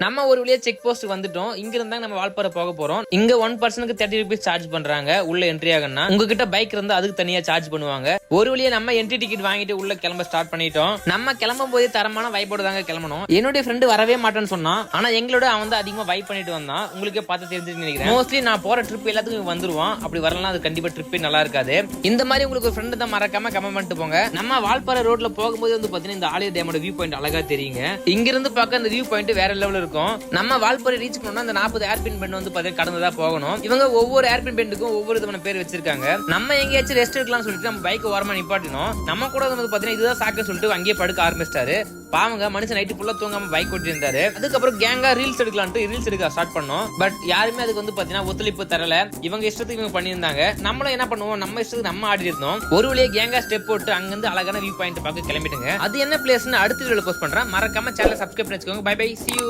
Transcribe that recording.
நம்ம ஒரு வழியா செக் போஸ்ட் வந்துட்டோம். இங்க இருந்தா நம்ம வால்பாறை போக போறோம். இங்க 1 பர்சனுக்கு 30 ரூபீஸ் சார்ஜ் பண்றாங்க உள்ள என்ட்ரி ஆகணும்னா. உங்ககிட்ட பைக் இருந்தா அதுக்கு தனியா சார்ஜ் பண்ணுவாங்க. ஒரு வழியா நம்ம என்ட்ரி டிக்கெட் வாங்கிட்டு உள்ள கிளம்ப ஸ்டார்ட் பண்ணிட்டோம். நம்ம கிளம்பும் போதே தரமான வைப்போட தாங்க கிளம்பணும். என்னுடைய ஃப்ரெண்டு வரவே மாட்டேன்னு சொன்னான். ஆனா எங்களோட அவன் வந்து அதிகமா வைப் பண்ணிட்டு வந்தான். உங்களுக்கே பார்த்து தெரிஞ்சுன்னு நினைக்கிறேன். மோஸ்ட்லி நான் போற ட்ரிப் எல்லாத்துக்கும் வந்துருவான். அப்படி வரலாம் அது கண்டிப்பா ட்ரிப்பே நல்லா இருக்காது. இந்த மாதிரி உங்களுக்கு ஒரு ஃப்ரெண்ட் தான் மறக்காம கமெண்ட் பண்ணிட்டு போங்க. நம்ம வால்பாறை ரோட்ல போகும்போது வந்து பாத்தீங்கன்னா இந்த ஆலியா டேமோட வியூ பாயிண்ட் அழகா தெரியுங்க. இங்க இருந்து பார்க்க அந்த வியூ பாயிண்ட் வேற லெவல்ல இருக்கும். நம்ம வால்பாறை ரீச் பண்ணோம்னா அந்த 40 ஏர்பின் பெண்ட் வந்து பாத்தீங்கன்னா கடந்ததா போகணும். இவங்க ஒவ்வொரு ஏர்பின் பெண்டுக்கும் ஒவ்வொரு விதமான பேர் வச்சிருக்காங்க. நம்ம எங்கேயாச்சும் ரெஸ்ட் எடுக்கலாம்னு சொல்லிட்டு நம்ம பைக் ஓரமா நிப்பாட்டினோம். நம்ம கூட வந்து பாத்தீங்கன்னா இதுதான் சாக்கு சொல்லிட்டு அங்கேயே படுக்க ஆரம்பிச்சிட்டாரு. பாவங்க மனுஷன் நைட்டு ஃபுல்லா தூங்காம பைக் ஓட்டி இருந்தாரு. அதுக்கப்புறம் கேங்கா ரீல்ஸ் எடுக்கலான்ட்டு ரீல்ஸ் எடுக்க ஸ்டார்ட் பண்ணோம். பட் யாருமே அதுக்கு வந்து பாத்தீங்கன்னா ஒத்துழைப்பு தரல. இவங்க இஷ்டத்துக்கு இவங்க பண்ணியிருந்தாங்க. நம்மளும் என்ன பண்ணுவோம், நம்ம இஷ்டத்துக்கு நம்ம ஆடி இருந்தோம். ஒரு வழியா கேங்கா ஸ்டெப் போட்டு அங்கிருந்து அழகான வியூ பாயிண்ட் பார்க்க கிளம்பிட்டுங்க. அது என்ன பிளேஸ்னு அடுத்த வீடியோல போஸ்ட் பண்றேன். மறக்காம சேனலை சப்ஸ்கிரைப் பண்ணி வச்சுக்கோங்க. Bye bye, see you.